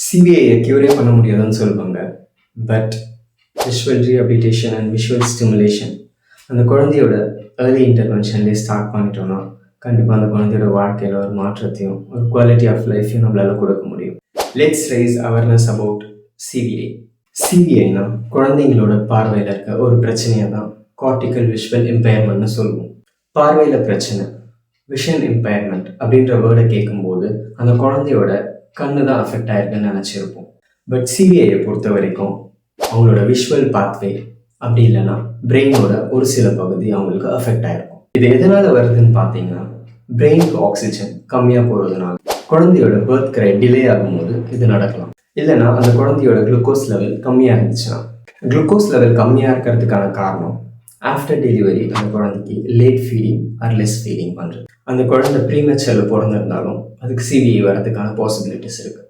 சிபிஐயை க்யூரே பண்ண முடியாதுன்னு சொல்லுவாங்க. But visual rehabilitation and visual stimulation அந்த குழந்தையோட ஏர்லி இன்டர்வென்ஷன்லேயே ஸ்டார்ட் பண்ணிட்டோம்னா கண்டிப்பாக அந்த குழந்தையோட வாழ்க்கையில் ஒரு மாற்றத்தையும் ஒரு குவாலிட்டி ஆஃப் லைஃப்பையும் நம்மளால் கொடுக்க முடியும். Let's raise awareness about CBI. சிபிஐனா குழந்தைங்களோட பார்வையில் இருக்க ஒரு பிரச்சனையை தான் கார்டிக்கல் விஷுவல் இம்பேர்மெண்ட்னு சொல்லுவோம். பார்வையில் பிரச்சனை, விஷன் இம்பேர்மெண்ட் அப்படின்ற வேர்டை கேட்கும்போது அந்த குழந்தையோட கண்ணு தான் அஃபெக்ட் ஆயிருக்குன்னு நினச்சிருப்போம். பட் சிபிஐயை பொறுத்த வரைக்கும் அவங்களோட விஷுவல் பாத்வே அப்படி இல்லைன்னா பிரெயினோட ஒரு சில பகுதி அவங்களுக்கு அஃபெக்ட் ஆயிருக்கும். இது எதனால் வருதுன்னு பார்த்தீங்கன்னா பிரெயினுக்கு ஆக்சிஜன் கம்மியாக போகிறதுனால குழந்தையோட பர்த் கிரை டிலே ஆகும்போது இது நடக்கலாம். இல்லைன்னா அந்த குழந்தையோட குளுக்கோஸ் லெவல் கம்மியாக இருந்துச்சுன்னா, குளுக்கோஸ் லெவல் கம்மியாக இருக்கிறதுக்கான காரணம் ஆஃப்டர் டெலிவரி அந்த குழந்தைக்கு late feeding or less feeding பண்ணுறது. அந்த குழந்தை ப்ரீமெச்சரில் பிறந்திருந்தாலும் அதுக்கு சிபிஐ வரதுக்கான பாசிபிலிட்டிஸ் இருக்குது.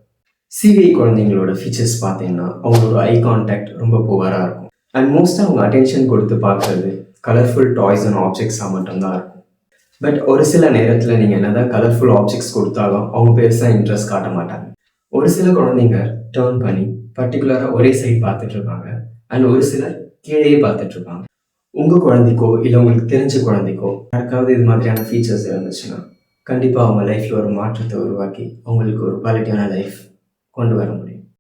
சிபிஐ குழந்தைங்களோட ஃபீச்சர்ஸ் பார்த்தீங்கன்னா அவங்களோட ஐ கான்டாக்ட் ரொம்ப புவராக இருக்கும். அண்ட் மோஸ்ட்டாக அவங்க அட்டென்ஷன் கொடுத்து பார்க்குறது கலர்ஃபுல் டாய்ஸ் அண்ட் ஆப்ஜெக்ட்ஸாக மட்டும்தான் இருக்கும். பட் ஒரு சில நேரத்தில் நீங்கள் என்ன தான் கலர்ஃபுல் ஆப்ஜெக்ட்ஸ் கொடுத்தாலும் அவங்க பெருசாக இன்ட்ரெஸ்ட் காட்ட மாட்டாங்க. ஒரு சில குழந்தைங்க டேர்ன் பண்ணி பர்டிகுலராக ஒரே சைட் பார்த்துட்ருப்பாங்க அண்ட் ஒரு சிலர் கீழே பார்த்துட்ருப்பாங்க. உங்கள் குழந்தைக்கோ இல்லை உங்களுக்கு தெரிஞ்ச குழந்தைக்கோ யாருக்காவது இது மாதிரியான ஃபீச்சர்ஸ் இருந்துச்சுன்னா கண்டிப்பாக அவங்க லைஃப்பில் ஒரு மாற்றத்தை உருவாக்கி அவங்களுக்கு ஒரு குவாலிட்டியான லைஃப் கொண்டு வர முடியும்.